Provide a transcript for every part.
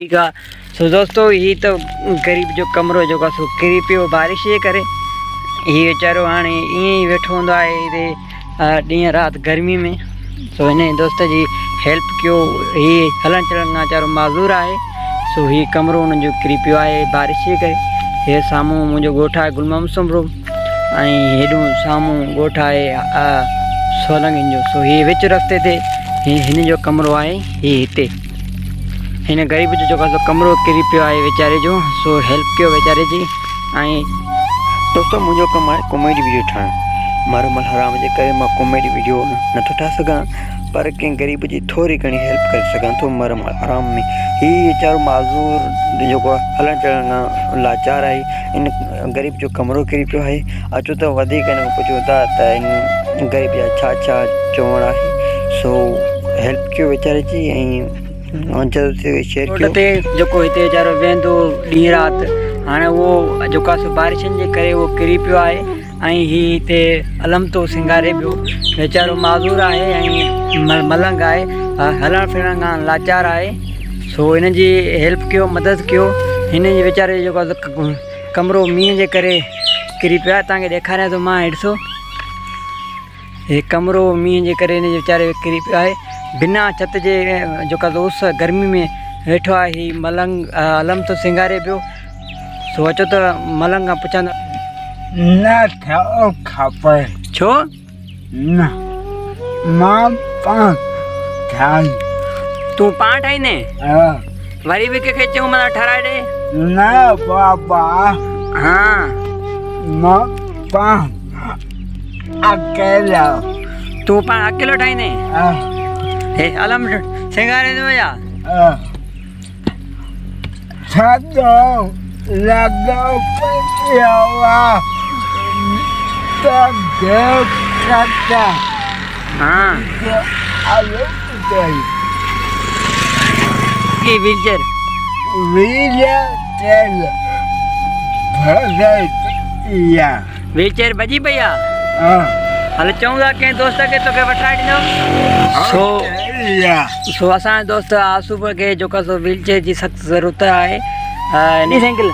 ठीक है। सो दोस्तों ही तो गरीब जो कमरो जो सो किरी पियो बारिश जे करे ही वीचारो हाणे ईअं ई वेठो हूंदो आहे हिते ॾींहं राति गर्मी में। सो हिन दोस्त जी हेल्प कयो। ही हलण चलण खां वीचारो माज़ूर आहे। सो ही कमरो हुन जो किरी पियो आहे बारिश जे करे। हे साम्हूं मुंहिंजो ॻोठु आहे गुलममसुमरो ऐं हेॾो साम्हूं ॻोठु आहे सोलंग जो। सो ही विच रस्ते ते हिन जो कमरो आहे ही हिते। हिन गरीब जो जेको कमरो किरी पियो आहे वीचारे जो। सो हेल्प कयो वीचारे जी। ऐं दोस्तों मुंहिंजो कमु आहे कॉमेडी वीडियो ठाहिणु। मारोमल हराम जे करे मां कॉमेडी वीडियो नथो ठाहे सघां, पर कंहिं गरीब जी थोरी घणी हेल्प करे सघां थो। मारोमल हराम में ही वीचारो माज़ूर जेको हलण चलण खां लाचार आहे। इन गरीब जो कमरो किरी पियो आहे। अचो त वधीक हिन खां पुछूं था त इन गरीब जा छा छा चवण आहे। सो हेल्प कयो वीचारे जी ऐं रोड ते जेको हिते वीचारो वेंदो ॾींहुं राति। हाणे उहो जेको आहे बारिशनि जे करे उहो किरी पियो आहे ऐं ही हिते अलम तो सिंगारे पियो। वीचारो माज़ूर आहे ऐं मलंग आहे, हलण फिरण खां लाचार आहे। सो हिन जी हेल्प कयो, मदद कयो। हिन जे वीचारे जेको आहे कमरो मींहं जे करे किरी पियो आहे। तव्हांखे ॾेखारियां थो मां। हेॾिसो हे कमरो मींहं जे करे हिन जे वीचारे किरी पियो आहे। बिना छत जे जेका उस गर्मी में वेठो आहे। ही मलंग अलम तो सिंगारे पियो। सो अचो त मलंग खां पुछंदा न थियो खपे छो न मां पाण ठाही तूं पाण ठाहींदे वरी बि कंहिंखे चऊं मां ठाराए ॾे। न बाबा हा मां पाण अकेला तूं पाण अकेलो ठाहींदे। हे अलम सिंगारे दो या छातो लॻो पियो आहे त देव छाता हा आलो गई की व्हीलचेयर तेल भरिया व्हीलचेयर बजी पई आहे। हल चऊं था कंहिं दोस्त खे तोखे वठाए ॾींदो। सो असांजो दोस्त आसूब खे जेको सो व्हीलचेयर जी सख़्तु ज़रूरत आहे। नई साइकिल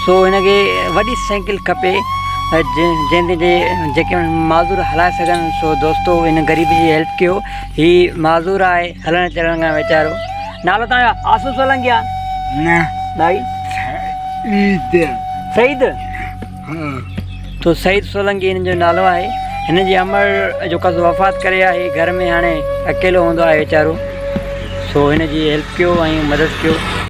सो हिनखे वॾी साइकिल खपे जंहिंजे जेके माज़ूर हलाए सघनि। सो दोस्तो हिन ग़रीब जी हेल्प कयो। ही माज़ूर आहे हलण चलण खां वीचारो। नालो तव्हांजो आसू सोलंकिया न भाई सईद। तो सईद सोलंकी हिन जो नालो आहे। हिन जी अमर जेको वफ़ात करे आहे घर में हाणे अकेलो हूंदो आहे वीचारो। सो हिन जी हेल्प कयो ऐं मदद कयो।